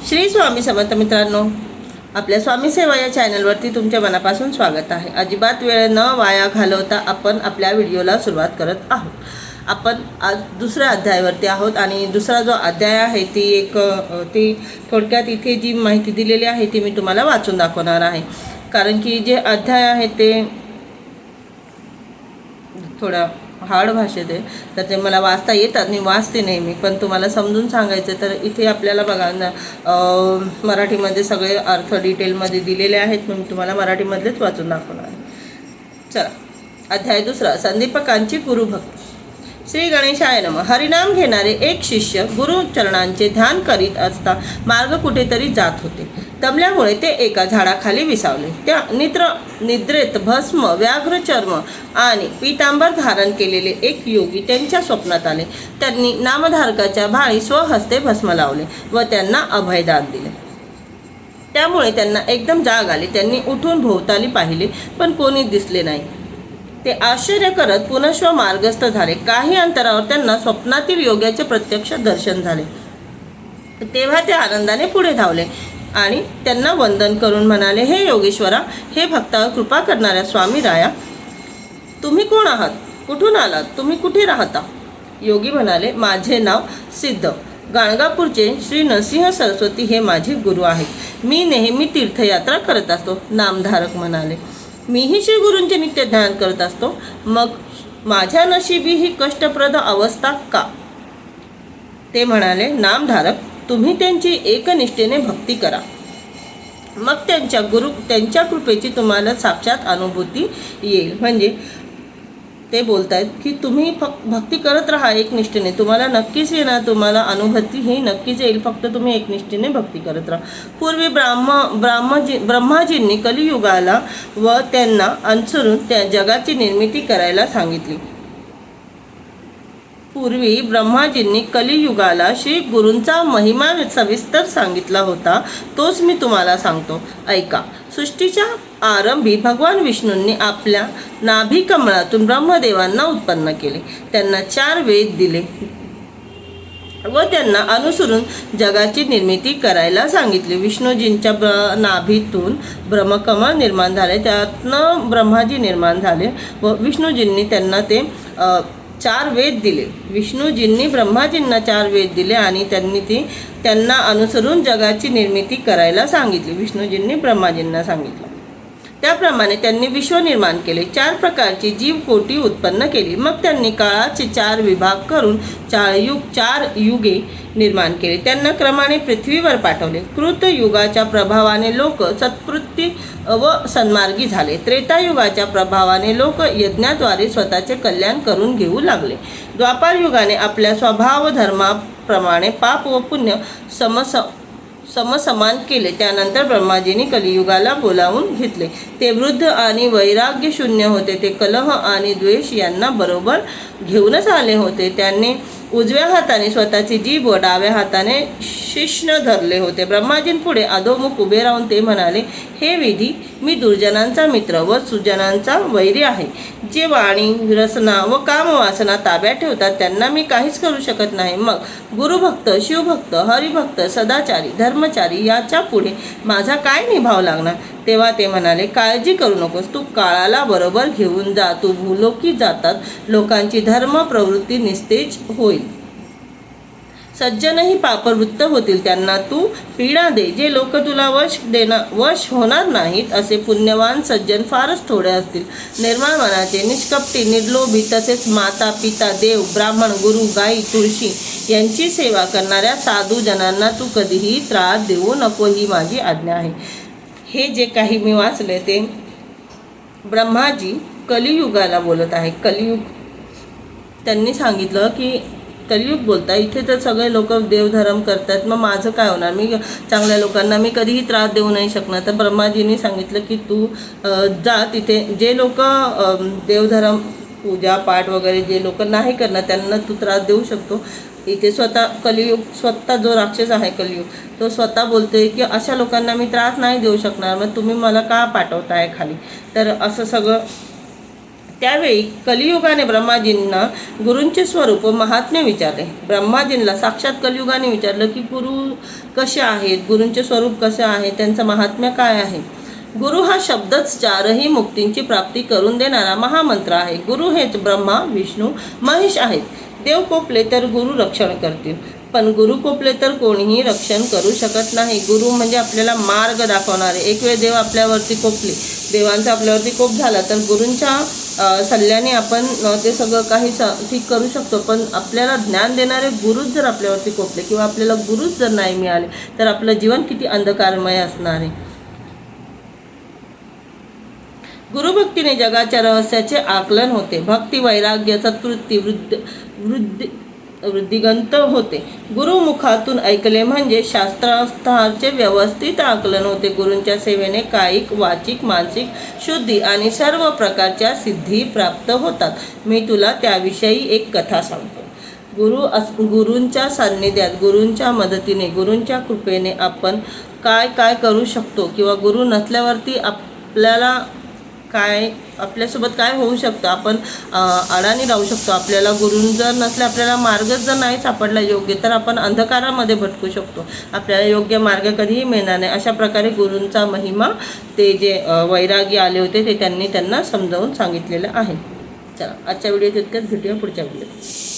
श्री स्वामी समर्थ मित्रांनो, आपल्या स्वामी सेवा या चॅनलवरती तुमच्या मनापासून स्वागत आहे। अजिबात वेळ न वाया घालवता आपण आपल्या व्हिडिओला सुरुवात करत आहोत। आपण आज दुसऱ्या अध्यायावरती आहोत आणि दुसरा जो अध्याय आहे ती थोडक्यात इथे जी माहिती दिलेली आहे ती मी तुम्हाला वाचून दाखवणार आहे। कारण की जे अध्याय आहे ते थोडा हार्ड भाषेत आहे, तर ते मला वाचता येतात, मी वाचते नेहमी, पण तुम्हाला समजून सांगायचं तर इथे आपल्याला बघा मराठीमध्ये सगळे अर्थ डिटेलमध्ये दिलेले आहेत, मी तुम्हाला मराठीमधलेच वाचून दाखवणार आहे। चला, अध्याय दुसरा, संदीपकांची गुरुभक्ती। श्री गणेशाय नमः। हरिनाम घेणारे एक शिष्य गुरुचरणांचे ध्यान करीत असता मार्ग कुठेतरी जात होते। दमल्यामुळे ते एका झाडाखाली विसावले। त्या निद्रेत भस्म, व्याघ्र चर्म आणि पीतांबर धारण केलेले एक योगी त्यांच्या स्वप्नात आले। त्यांनी नामधारकाच्या भाळी स्वहस्ते भस्म लावले व त्यांना अभयदान दिले। त्यामुळे त्यांना एकदम जाग आली। त्यांनी उठून भोवताली पाहिले, पण कोणी दिसले नाही। ते आश्चर्य करत पुनश्व मार्गस्थ झाले। काही अंतरावर त्यांना स्वप्नातील योग्याचे प्रत्यक्ष दर्शन झाले। तेव्हा ते आनंदाने पुढे धावले आणि त्यांना वंदन करून म्हणाले, हे योगेश्वरा, हे भक्तावर कृपा करणाऱ्या स्वामी राया, तुम्ही कोण आहात? कुठून आलात? तुम्ही कुठे राहता? योगी म्हणाले, माझे नाव सिद्ध, गाणगापूरचे श्री नरसिंह सरस्वती हे माझे गुरु आहेत। मी नेहमी तीर्थयात्रा करत असतो। नामधारक म्हणाले, मीही श्री गुरूंचे नित्य ध्यान करत असतो, मग माझ्या नशिबी ही कष्टप्रद अवस्था का? ते म्हणाले, नामधारक, तुम्ही त्यांची एकनिष्ठेने भक्ती करा, मग त्यांच्या कृपेची तुम्हाला साक्षात अनुभूती येईल। म्हणजे ते बोलतायत की तुम्ही भक्ती करत राहा एकनिष्ठेने, तुम्हाला नक्कीच येणार, तुम्हाला अनुभूती ही नक्कीच येईल, फक्त तुम्ही एकनिष्ठेने भक्ती करत राहा। पूर्वी ब्रह्माजींनी कलियुगाला व त्यांना अनुसरून त्या जगाची निर्मिती करायला सांगितली। पूर्वी ब्रह्माजींनी कलियुगाला श्री गुरूंचा महिमा सविस्तर सांगितला होता, तोच मी तुम्हाला सांगतो, ऐका। सृष्टीच्या आरंभी भगवान विष्णूंनी आपल्या नाभी कमळातून ब्रह्मदेवांना उत्पन्न केले। त्यांना 4 वेद दिले व त्यांना अनुसरून जगाची निर्मिती करायला सांगितली। विष्णूजींच्या नाभीतून ब्रह्मकमळ निर्माण झाले, त्यातनं ब्रह्माजी निर्माण झाले व विष्णूजींनी त्यांना ते 4 वेद दिले। विष्णूजींनी ब्रह्माजींना 4 वेद दिले आणि त्यांना अनुसरून जगाची निर्मिती करायला सांगितली। विष्णूजींनी ब्रह्माजींना सांगितलं, त्याप्रमाणे त्यांनी विश्व निर्माण केले। 4 प्रकारची जीवकोटी उत्पन्न केली। मग त्यांनी काळाचे 4 विभाग करून 4 युगे निर्माण केले। त्यांना क्रमाने पृथ्वीवर पाठवले। कृतयुगाच्या प्रभावाने लोक सत्कृती व सन्मार्गी झाले। त्रेतायुगाच्या प्रभावाने लोक यज्ञाद्वारे स्वतःचे कल्याण करून घेऊ लागले। द्वापार युगाने आपल्या स्वभाव धर्माप्रमाणे पाप व पुण्य समसमान केले। त्यानंतर ब्रह्माजींनी कलियुगाला बोलावून घेतले। ते वृद्ध आणि वैराग्य शून्य होते। ते कलह आणि द्वेष यांना बरोबर घेऊनच आले होते। त्यांनी उजव्या हाताने स्वतःची जीभ व डाव्या हाताने शिश्न धरले होते। ब्रह्माजींपुढे अधोमुख उभे राहून ते म्हणाले, हे विधी, मी दुर्जनांचा मित्र व सुजनांचा वैरी आहे। जे वाणी, रसना व कामवासना ताब्यात ठेवतात त्यांना मी काहीच करू शकत नाही। मग गुरुभक्त, शिवभक्त, हरिभक्त, सदाचारी, धर्मचारी याच्या पुढे माझा काय निभाव लागणार? तेव्हा ते म्हणाले, काळजी करू नकोस, तू काळाला बरोबर घेऊन जा। तू भूलोकी जातात लोकांची धर्म प्रवृत्ती निस्तेज होईल। सज्जनही पापवृत्त होतील, त्यांना तू पीडा दे। जे लोक तुला वश होणार नाहीत असे पुण्यवान सज्जन फारच थोडे असतील। निर्मळ मनाचे, निष्कपटी, निर्लोभी, तसेच माता, पिता, देव, ब्राह्मण, गुरु, गाई, तुळशी यांची सेवा करणाऱ्या साधू जनांना तू कधीही त्रास देऊ नको, ही माझी आज्ञा आहे। हे जे काही मी वाचले ते ब्रह्माजी कलियुगाला बोलत आहे। कलियुग त्यांनी सांगितलं की कलियुग बोलता, इथे तर सगळे लोक देवधर्म करतात, मग माझं काय होणार? मी चांगल्या लोकांना मी कधीही त्रास देऊ नाही शकणार। तर ब्रह्माजींनी सांगितलं की तू जा, तिथे जे लोक देवधर्म, पूजा पाठ वगैरे जे लोक नाही करणार त्यांना तू त्रास देऊ शकतो। इथे स्वतः जो राक्षस आहे कलियुग, तो स्वतः बोलतोय की अशा लोकांना मी त्रास नाही देऊ शकणार, मग तुम्ही मला का पाठवताय खाली? तर असं सगळं त्यावेळी कलियुगाने ब्रह्माजींना गुरूंचे स्वरूप व महात्म्य विचारले. ब्रह्माजींना साक्षात कलियुगाने विचारलं की गुरु कसे आहेत, गुरूंचे स्वरूप कसे आहे, त्यांचं महात्म्य काय आहे. गुरु हा शब्दच चारही मुक्तींची प्राप्ती करून देणारा महामंत्र आहे. गुरु हेच ब्रह्मा विष्णू महेश आहेत. देव कोपले तर गुरु रक्षण करतील, पण गुरु कोपले तर कोणीही रक्षण करू शकत नाही. गुरु म्हणजे आपल्याला मार्ग दाखवणारे. एक वेळ देव आपल्यावरती कोपले, देवांचा आपल्यावरती कोप झाला तर गुरूंच्या सल्ल्याने आपण ते सगळं काही ठीक करू शकतो. पण आपल्याला ज्ञान देणारे गुरुच जर आपल्यावरती कोपले किंवा आपल्याला गुरुच जर नाही मिळाले तर आपलं जीवन किती अंधकारमय असणार आहे. गुरुभक्तीने जगाच्या रहस्याचे आकलन होते. भक्ती वैराग्य सत्वृत्ती वृद्धिगंत होते. गुरुमुखातून ऐकले म्हणजे शास्त्रार्थाचे व्यवस्थित आकलन होते. गुरूंच्या सेवेने कायिक वाचिक मानसिक शुद्धी आणि सर्व प्रकारच्या सिद्धी प्राप्त होतात. मी तुला त्याविषयी एक कथा सांगतो. गुरूंच्या सान्निध्यात, गुरूंच्या मदतीने, गुरूंच्या कृपेने आपण काय काय करू शकतो किंवा गुरु नसल्यावरती आपल्याला आपल्यासोबत काय होऊ शकतं. आपण अडाणी राहू शकतो. आपल्याला गुरु जर नसले, आपल्याला मार्गच जर नाही सापडला योग्य, तर आपण अंधकारामध्ये भटकू शकतो. आपल्याला योग्य मार्ग कधीही मिळणार नाही. अशा प्रकारे गुरूंचा महिमा ते जे वैरागी आले होते ते त्यांना समजावून सांगितलेलं आहे. चला, आजच्या व्हिडिओत इतकंच. भेटूया पुढच्या व्हिडिओत.